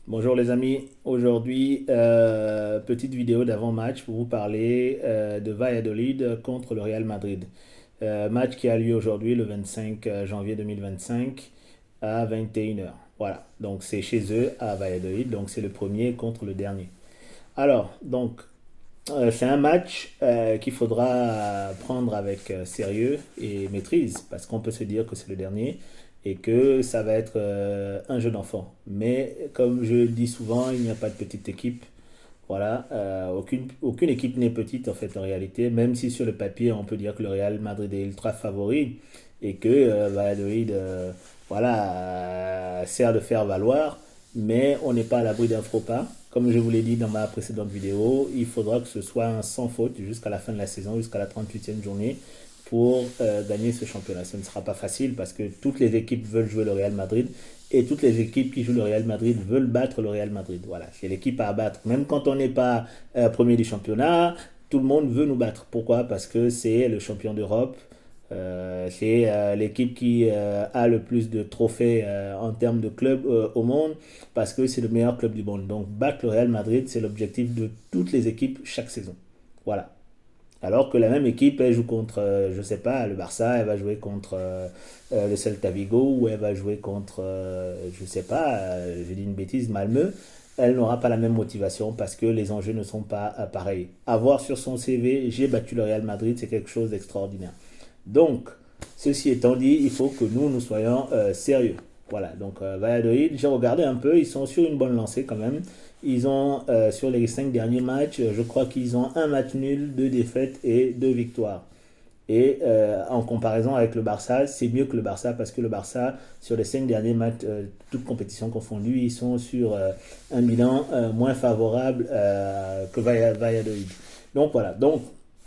Bonjour les amis, aujourd'hui petite vidéo d'avant-match pour vous parler de Valladolid contre le Real Madrid. Match qui a lieu aujourd'hui le 25 janvier 2025 à 21 h. Voilà, donc c'est chez eux à Valladolid, donc c'est le premier contre le dernier. Alors, c'est un match qu'il faudra prendre avec sérieux et maîtrise, parce qu'on peut se dire que c'est le dernier et que ça va être un jeu d'enfant. Mais comme je le dis souvent, il n'y a pas de petite équipe. Voilà, aucune équipe n'est petite en fait en réalité, même si sur le papier on peut dire que le Real Madrid est ultra favori et que Valladolid sert de faire valoir, mais on n'est pas à l'abri d'un faux pas. Comme je vous l'ai dit dans ma précédente vidéo, il faudra que ce soit un sans faute jusqu'à la fin de la saison, jusqu'à la 38e journée pour gagner ce championnat. Ce ne sera pas facile parce que toutes les équipes veulent jouer le Real Madrid et toutes les équipes qui jouent le Real Madrid veulent battre le Real Madrid. Voilà, c'est l'équipe à abattre. Même quand on n'est pas premier du championnat, tout le monde veut nous battre. Pourquoi? Parce que c'est le champion d'Europe. C'est l'équipe qui a le plus de trophées en termes de club au monde parce que c'est le meilleur club du monde. Donc battre le Real Madrid, c'est l'objectif de toutes les équipes chaque saison. Voilà. Alors que la même équipe, elle joue contre, je sais pas, le Barça, elle va jouer contre le Celta Vigo, ou elle va jouer contre, je sais pas, je dis une bêtise, Malmö. Elle n'aura pas la même motivation parce que les enjeux ne sont pas pareils. Avoir sur son CV, j'ai battu le Real Madrid, c'est quelque chose d'extraordinaire. Donc, ceci étant dit, il faut que nous soyons sérieux. Voilà, donc Valladolid, j'ai regardé un peu, ils sont sur une bonne lancée quand même. Ils ont, sur les 5 derniers matchs, je crois qu'ils ont un match nul, deux défaites et deux victoires. Et en comparaison avec le Barça, c'est mieux que le Barça parce que le Barça, sur les 5 derniers matchs, toutes compétitions confondues, ils sont sur un bilan moins favorable que Valladolid. Donc voilà, donc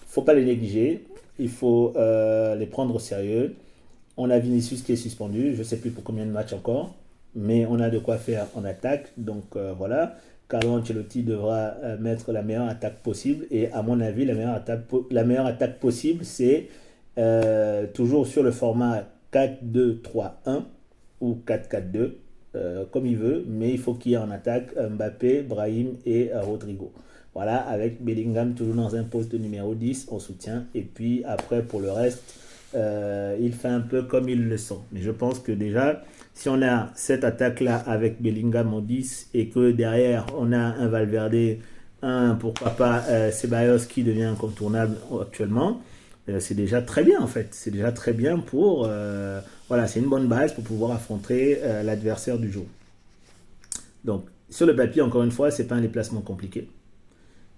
faut pas les négliger, il faut les prendre au sérieux. On a Vinicius qui est suspendu, je ne sais plus pour combien de matchs encore, mais on a de quoi faire en attaque. Donc voilà, Carlo Ancelotti devra mettre la meilleure attaque possible. Et à mon avis, la meilleure attaque possible, c'est toujours sur le format 4-2-3-1 ou 4-4-2, comme il veut, mais il faut qu'il y ait en attaque Mbappé, Brahim et Rodrigo. Voilà, avec Bellingham toujours dans un poste de numéro 10 en soutien. Et puis après, pour le reste, il fait un peu comme il le sent. Mais je pense que déjà, si on a cette attaque-là avec Bellingham en 10 et que derrière, on a un Valverde, pourquoi pas, Ceballos qui devient incontournable actuellement, c'est déjà très bien en fait. C'est déjà très bien pour... voilà, c'est une bonne base pour pouvoir affronter l'adversaire du jour. Donc, sur le papier, encore une fois, c'est pas un déplacement compliqué.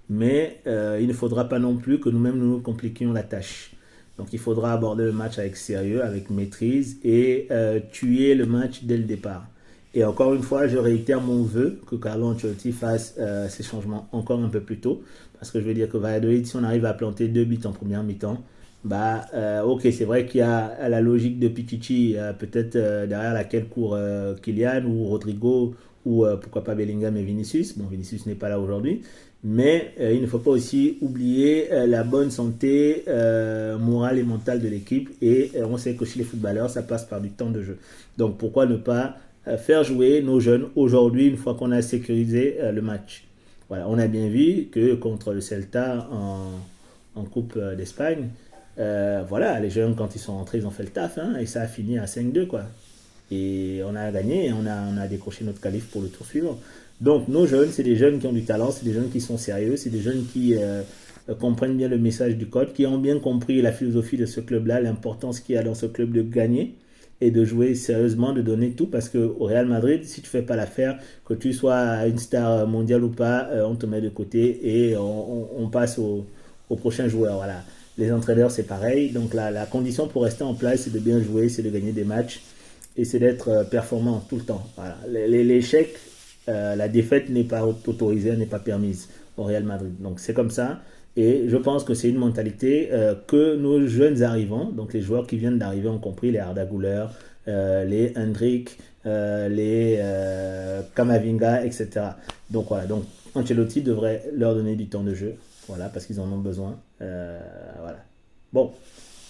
Mais il ne faudra pas non plus que nous-mêmes nous compliquions la tâche. Donc il faudra aborder le match avec sérieux, avec maîtrise et tuer le match dès le départ. Et encore une fois, je réitère mon vœu que Carlo Ancelotti fasse ces changements encore un peu plus tôt. Parce que je veux dire que Valladolid, si on arrive à planter deux buts en première mi-temps, bah, ok, c'est vrai qu'il y a la logique de Pichichi, peut-être derrière laquelle court Kylian ou Rodrigo ou pourquoi pas Bellingham et Vinicius. Bon, Vinicius n'est pas là aujourd'hui. Mais il ne faut pas aussi oublier la bonne santé morale et mentale de l'équipe. Et on sait que chez les footballeurs, ça passe par du temps de jeu. Donc pourquoi ne pas faire jouer nos jeunes aujourd'hui une fois qu'on a sécurisé le match. Voilà, on a bien vu que contre le Celta en Coupe d'Espagne, voilà, les jeunes quand ils sont rentrés, ils ont fait le taf, hein, et ça a fini à 5-2 quoi. Et on a gagné et on a décroché notre qualif pour le tour suivant. Donc nos jeunes, c'est des jeunes qui ont du talent, c'est des jeunes qui sont sérieux, c'est des jeunes qui comprennent bien le message du code, qui ont bien compris la philosophie de ce club-là, l'importance qu'il y a dans ce club de gagner et de jouer sérieusement, de donner tout, parce qu'au Real Madrid, si tu fais pas l'affaire, que tu sois une star mondiale ou pas, on te met de côté et on passe au prochain joueur. Voilà. Les entraîneurs, c'est pareil. Donc la condition pour rester en place, c'est de bien jouer, c'est de gagner des matchs et c'est d'être performant tout le temps. Voilà. L'échec, la défaite n'est pas autorisée, n'est pas permise au Real Madrid. Donc c'est comme ça. Et je pense que c'est une mentalité que nos jeunes arrivants, donc les joueurs qui viennent d'arriver ont compris, les Arda Güler, les Hendrik, les Kamavinga, etc. Donc voilà, donc Ancelotti devrait leur donner du temps de jeu, voilà, parce qu'ils en ont besoin. Voilà. Bon,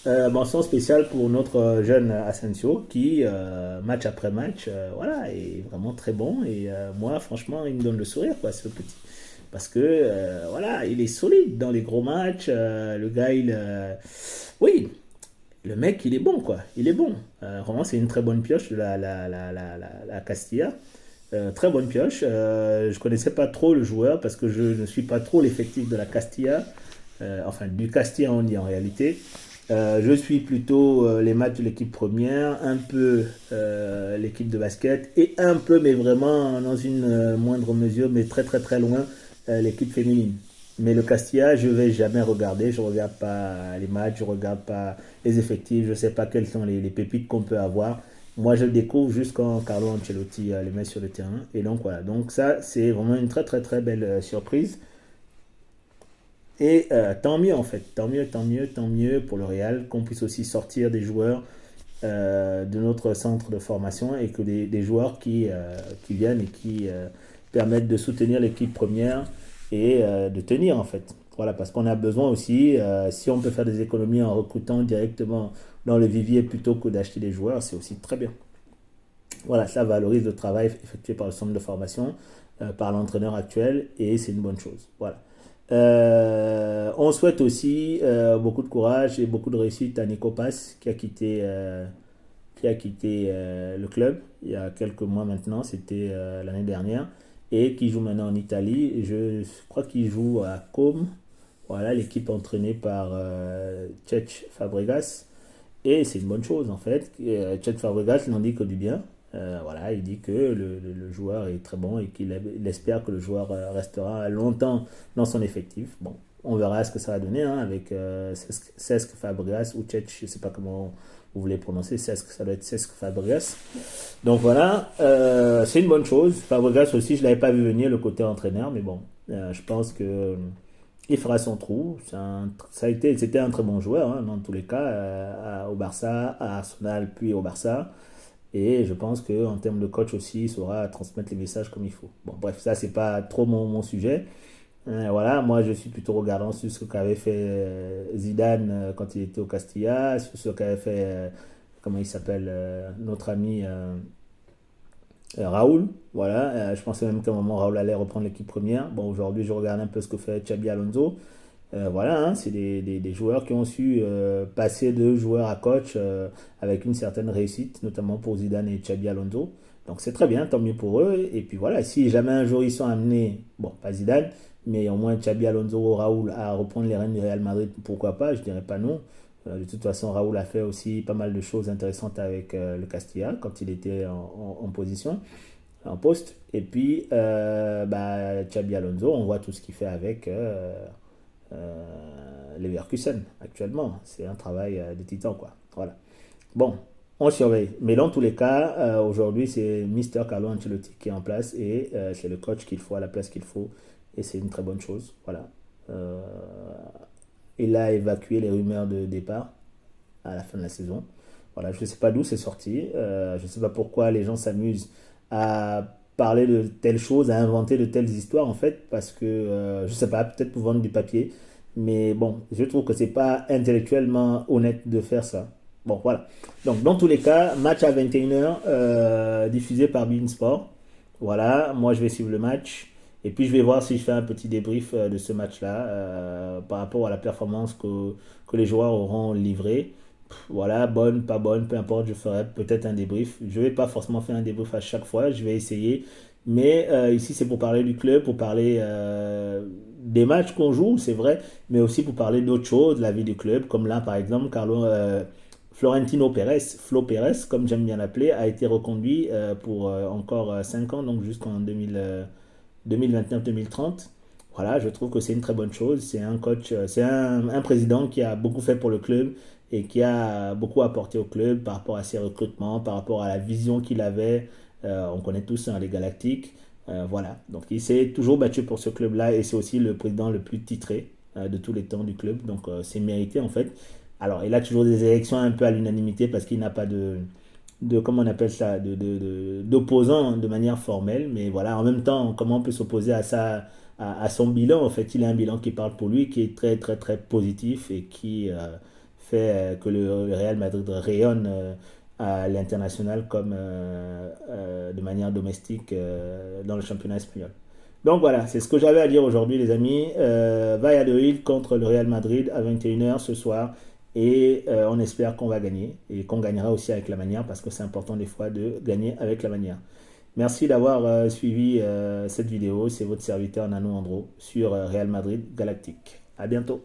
Mention spéciale pour notre jeune Asensio qui, match après match, voilà, est vraiment très bon. Et moi, franchement, il me donne le sourire, quoi, ce petit. Parce que, voilà, il est solide dans les gros matchs. Le gars, oui, le mec, il est bon, quoi. Il est bon. Vraiment, c'est une très bonne pioche de la Castilla. Très bonne pioche. Je connaissais pas trop le joueur parce que je ne suis pas trop l'effectif de la Castilla. Enfin, du Castilla, on dit en réalité. Je suis plutôt les matchs de l'équipe première, un peu l'équipe de basket et un peu, mais vraiment dans une moindre mesure, mais très très très loin, l'équipe féminine. Mais le Castilla, je vais jamais regarder. Je regarde pas les matchs, je regarde pas les effectifs, je sais pas quelles sont les pépites qu'on peut avoir. Moi, je le découvre juste quand Carlo Ancelotti les met sur le terrain. Et donc voilà. Donc ça, c'est vraiment une très très très belle surprise. Et tant mieux en fait, tant mieux, tant mieux, tant mieux pour le Real qu'on puisse aussi sortir des joueurs de notre centre de formation et que des joueurs qui viennent et qui permettent de soutenir l'équipe première et de tenir en fait. Voilà, parce qu'on a besoin aussi, si on peut faire des économies en recrutant directement dans le vivier plutôt que d'acheter des joueurs, c'est aussi très bien. Voilà, ça valorise le travail effectué par le centre de formation, par l'entraîneur actuel, et c'est une bonne chose. Voilà. On souhaite aussi beaucoup de courage et beaucoup de réussite à Nico Pass qui a quitté le club il y a quelques mois maintenant, c'était l'année dernière, et qui joue maintenant en Italie. Je crois qu'il joue à Comme, voilà, l'équipe entraînée par Cech Fabregas. Et c'est une bonne chose en fait. Chet Fabregas n'en dit que du bien. Voilà, il dit que le joueur est très bon et qu'il espère que le joueur restera longtemps dans son effectif. Bon, on verra ce que ça va donner hein, avec Cesc Fabregas ou Cech, je ne sais pas comment vous voulez prononcer Cesc, ça doit être Cesc Fabregas. Donc voilà, c'est une bonne chose. Fabregas aussi, je ne l'avais pas vu venir le côté entraîneur, mais bon, je pense que il fera son trou. C'était un très bon joueur hein, dans tous les cas, au Barça, à Arsenal, puis au Barça. Et je pense qu'en termes de coach aussi, il saura transmettre les messages comme il faut. Bon, bref, ça, c'est pas trop mon sujet. Voilà, moi, je suis plutôt regardant sur ce qu'avait fait Zidane quand il était au Castilla, sur ce qu'avait fait, comment il s'appelle, notre ami Raoul. Voilà, je pensais même qu'à un moment, Raoul allait reprendre l'équipe première. Bon, aujourd'hui, je regarde un peu ce que fait Xabi Alonso. Voilà, hein, c'est des joueurs qui ont su passer de joueur à coach avec une certaine réussite, notamment pour Zidane et Xabi Alonso. Donc c'est très bien, tant mieux pour eux. Et puis voilà, si jamais un jour ils sont amenés, bon, pas Zidane, mais au moins Xabi Alonso ou Raoul à reprendre les rênes du Real Madrid, pourquoi pas, je dirais pas non. De toute façon, Raoul a fait aussi pas mal de choses intéressantes avec le Castilla quand il était en position, en poste. Et puis, Xabi Alonso, on voit tout ce qu'il fait avec Leverkusen actuellement. C'est un travail de titan, quoi. Voilà. Bon, on surveille. Mais dans tous les cas, aujourd'hui, c'est Mister Carlo Ancelotti qui est en place et c'est le coach qu'il faut à la place qu'il faut. Et c'est une très bonne chose. Voilà. Euh, il a évacué les rumeurs de départ à la fin de la saison. Voilà, je ne sais pas d'où c'est sorti. Je ne sais pas pourquoi les gens s'amusent à parler de telles choses, à inventer de telles histoires en fait, parce que je ne sais pas, peut-être pour vendre du papier. Mais bon, je trouve que c'est pas intellectuellement honnête de faire ça. Bon, voilà. Donc, dans tous les cas, match à 21h, diffusé par Bein Sport. Voilà, moi je vais suivre le match. Et puis je vais voir si je fais un petit débrief de ce match-là par rapport à la performance que les joueurs auront livré. Voilà, bonne, pas bonne, peu importe, je ferai peut-être un débrief. Je ne vais pas forcément faire un débrief à chaque fois, je vais essayer. Mais ici, c'est pour parler du club, pour parler des matchs qu'on joue, c'est vrai, mais aussi pour parler d'autres choses, la vie du club, comme là, par exemple, Florentino Pérez, Flo Pérez, comme j'aime bien l'appeler, a été reconduit pour encore 5 ans, donc jusqu'en 2029-2030. Voilà, je trouve que c'est une très bonne chose. C'est un coach, c'est un président qui a beaucoup fait pour le club et qui a beaucoup apporté au club par rapport à ses recrutements, par rapport à la vision qu'il avait. On connaît tous hein, les Galactiques. Voilà, donc il s'est toujours battu pour ce club-là et c'est aussi le président le plus titré de tous les temps du club. Donc c'est mérité en fait. Alors il a toujours des élections un peu à l'unanimité parce qu'il n'a pas de comment on appelle ça, d'opposants de manière formelle. Mais voilà, en même temps, comment on peut s'opposer à son bilan? En fait, il a un bilan qui parle pour lui, qui est très, très, très positif et qui fait que le Real Madrid rayonne à l'international comme de manière domestique dans le championnat espagnol. Donc voilà, c'est ce que j'avais à dire aujourd'hui les amis. Valladolid contre le Real Madrid à 21h ce soir. Et on espère qu'on va gagner et qu'on gagnera aussi avec la manière parce que c'est important des fois de gagner avec la manière. Merci d'avoir suivi cette vidéo. C'est votre serviteur Nano Andro sur Real Madrid Galactique. À bientôt.